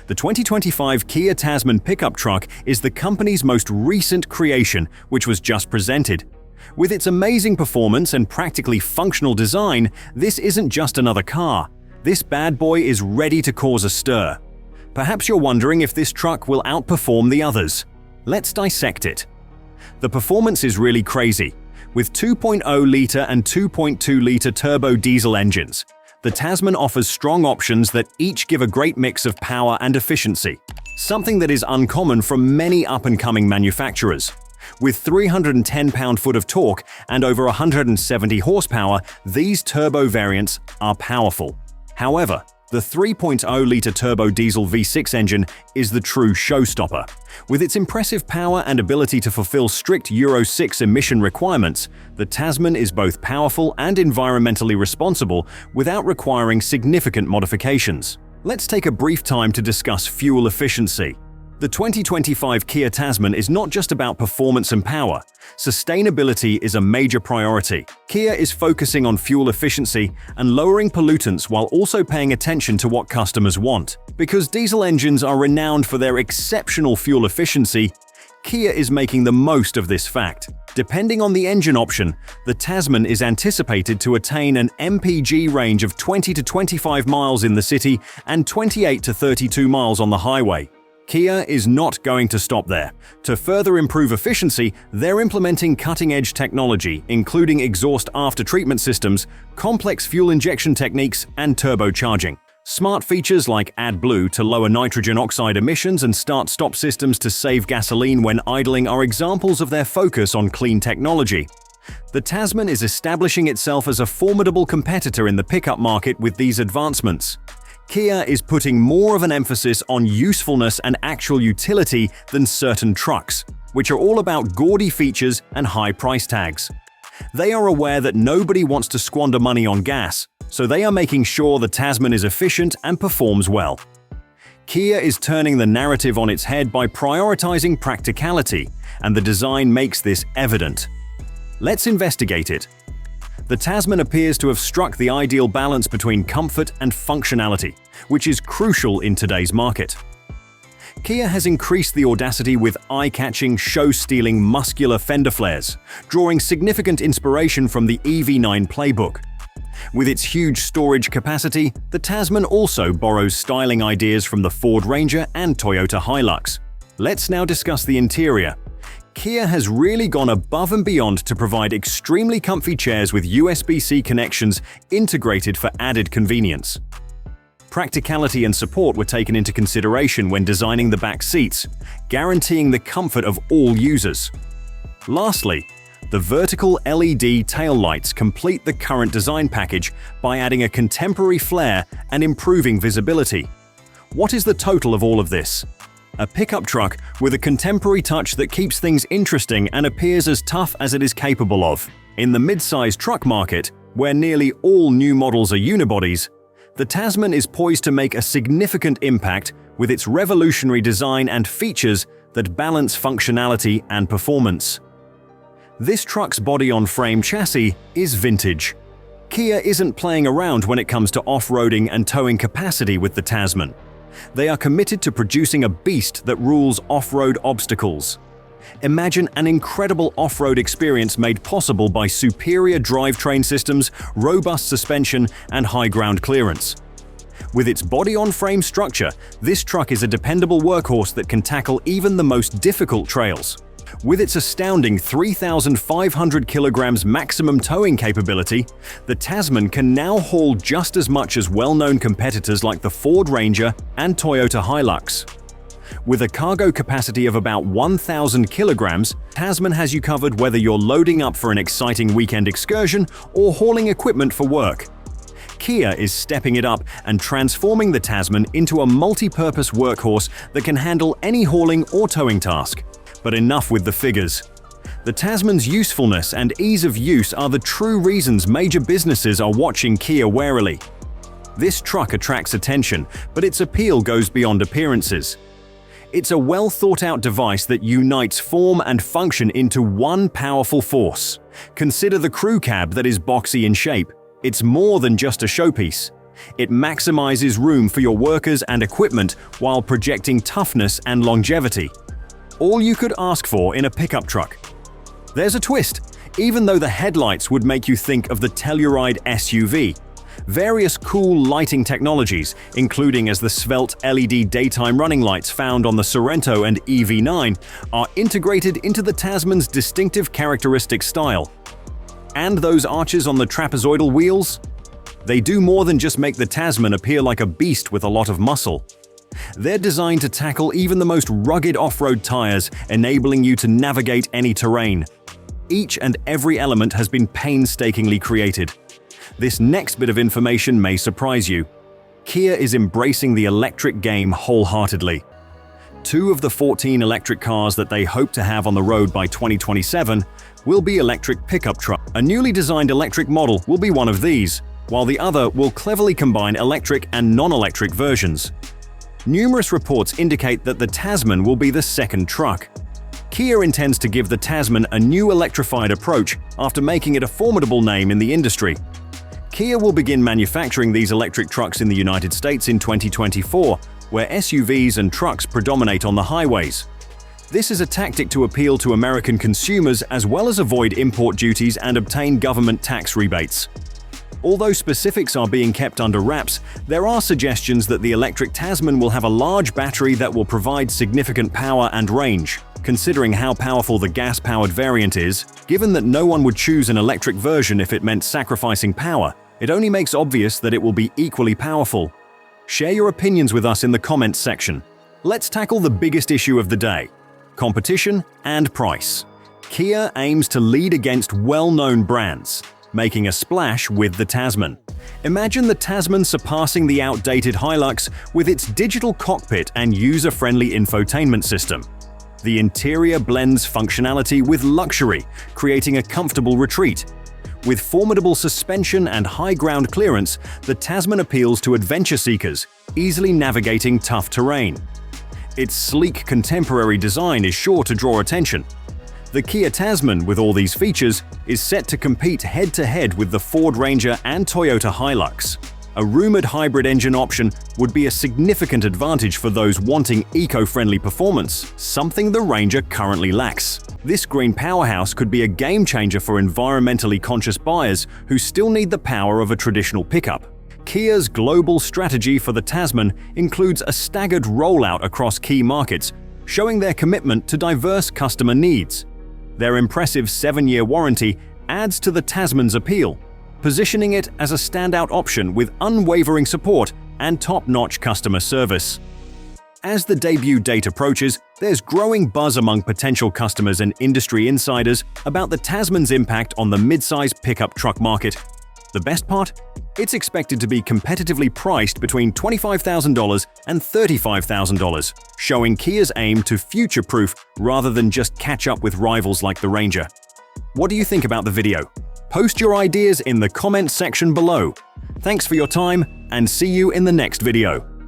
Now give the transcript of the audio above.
The 2025 Kia Tasman pickup truck is the company's most recent creation, which was just presented. With its amazing performance and practically functional design, this isn't just another car. This bad boy is ready to cause a stir. Perhaps you're wondering if this truck will outperform the others. Let's dissect it. The performance is really crazy. With 2.0-liter and 2.2-liter turbo diesel engines, the Tasman offers strong options that each give a great mix of power and efficiency, something that is uncommon from many up-and-coming manufacturers. With 310 pound-foot of torque and over 170 horsepower, these turbo variants are powerful. However, the 3.0-liter turbo diesel V6 engine is the true showstopper. With its impressive power and ability to fulfill strict Euro 6 emission requirements, the Tasman is both powerful and environmentally responsible without requiring significant modifications. Let's take a brief time to discuss fuel efficiency. The 2025 Kia Tasman is not just about performance and power. Sustainability is a major priority. Kia is focusing on fuel efficiency and lowering pollutants while also paying attention to what customers want. Because diesel engines are renowned for their exceptional fuel efficiency, Kia is making the most of this fact. Depending on the engine option, the Tasman is anticipated to attain an MPG range of 20 to 25 miles in the city and 28 to 32 miles on the highway. Kia is not going to stop there. To further improve efficiency, they're implementing cutting-edge technology, including exhaust after-treatment systems, complex fuel injection techniques, and turbocharging. Smart features like AdBlue to lower nitrogen oxide emissions and start-stop systems to save gasoline when idling are examples of their focus on clean technology. The Tasman is establishing itself as a formidable competitor in the pickup market with these advancements. Kia is putting more of an emphasis on usefulness and actual utility than certain trucks, which are all about gaudy features and high price tags. They are aware that nobody wants to squander money on gas, so they are making sure the Tasman is efficient and performs well. Kia is turning the narrative on its head by prioritizing practicality, and the design makes this evident. Let's investigate it. The Tasman appears to have struck the ideal balance between comfort and functionality, which is crucial in today's market. Kia has increased the audacity with eye-catching, show-stealing muscular fender flares, drawing significant inspiration from the EV9 playbook. With its huge storage capacity, the Tasman also borrows styling ideas from the Ford Ranger and Toyota Hilux. Let's now discuss the interior. Kia has really gone above and beyond to provide extremely comfy chairs with USB-C connections integrated for added convenience. Practicality and support were taken into consideration when designing the back seats, guaranteeing the comfort of all users. Lastly, the vertical LED tail lights complete the current design package by adding a contemporary flair and improving visibility. What is the total of all of this? A pickup truck with a contemporary touch that keeps things interesting and appears as tough as it is capable of. In the mid-size truck market, where nearly all new models are unibodies, the Tasman is poised to make a significant impact with its revolutionary design and features that balance functionality and performance. This truck's body-on-frame chassis is vintage. Kia isn't playing around when it comes to off-roading and towing capacity with the Tasman. They are committed to producing a beast that rules off-road obstacles. Imagine an incredible off-road experience made possible by superior drivetrain systems, robust suspension, and high ground clearance. With its body-on-frame structure, this truck is a dependable workhorse that can tackle even the most difficult trails. With its astounding 3,500 kilograms maximum towing capability, the Tasman can now haul just as much as well-known competitors like the Ford Ranger and Toyota Hilux. With a cargo capacity of about 1,000 kilograms, Tasman has you covered whether you're loading up for an exciting weekend excursion or hauling equipment for work. Kia is stepping it up and transforming the Tasman into a multi-purpose workhorse that can handle any hauling or towing task. But enough with the figures. The Tasman's usefulness and ease of use are the true reasons major businesses are watching Kia warily. This truck attracts attention, but its appeal goes beyond appearances. It's a well-thought-out device that unites form and function into one powerful force. Consider the crew cab that is boxy in shape. It's more than just a showpiece. It maximizes room for your workers and equipment while projecting toughness and longevity. All you could ask for in a pickup truck. There's a twist. Even though the headlights would make you think of the Telluride SUV, various cool lighting technologies, including as the svelte LED daytime running lights found on the Sorento and EV9, are integrated into the Tasman's distinctive characteristic style. And those arches on the trapezoidal wheels? They do more than just make the Tasman appear like a beast with a lot of muscle. They're designed to tackle even the most rugged off-road tires, enabling you to navigate any terrain. Each and every element has been painstakingly created. This next bit of information may surprise you. Kia is embracing the electric game wholeheartedly. 2 of the 14 electric cars that they hope to have on the road by 2027 will be electric pickup trucks. A newly designed electric model will be one of these, while the other will cleverly combine electric and non-electric versions. Numerous reports indicate that the Tasman will be the second truck. Kia intends to give the Tasman a new electrified approach after making it a formidable name in the industry. Kia will begin manufacturing these electric trucks in the United States in 2024, where SUVs and trucks predominate on the highways. This is a tactic to appeal to American consumers as well as avoid import duties and obtain government tax rebates. Although specifics are being kept under wraps, there are suggestions that the electric Tasman will have a large battery that will provide significant power and range. Considering how powerful the gas-powered variant is, given that no one would choose an electric version if it meant sacrificing power, it only makes obvious that it will be equally powerful. Share your opinions with us in the comments section. Let's tackle the biggest issue of the day: competition and price. Kia aims to lead against well-known brands, making a splash with the Tasman. Imagine the Tasman surpassing the outdated Hilux with its digital cockpit and user-friendly infotainment system. The interior blends functionality with luxury, creating a comfortable retreat. With formidable suspension and high ground clearance, the Tasman appeals to adventure seekers, easily navigating tough terrain. Its sleek contemporary design is sure to draw attention. The Kia Tasman, with all these features, is set to compete head-to-head with the Ford Ranger and Toyota Hilux. A rumored hybrid engine option would be a significant advantage for those wanting eco-friendly performance, something the Ranger currently lacks. This green powerhouse could be a game-changer for environmentally conscious buyers who still need the power of a traditional pickup. Kia's global strategy for the Tasman includes a staggered rollout across key markets, showing their commitment to diverse customer needs. Their impressive 7-year warranty adds to the Tasman's appeal, positioning it as a standout option with unwavering support and top-notch customer service. As the debut date approaches, there's growing buzz among potential customers and industry insiders about the Tasman's impact on the mid-size pickup truck market. The best part? It's expected to be competitively priced between $25,000 and $35,000, showing Kia's aim to future-proof rather than just catch up with rivals like the Ranger. What do you think about the video? Post your ideas in the comments section below. Thanks for your time, and see you in the next video.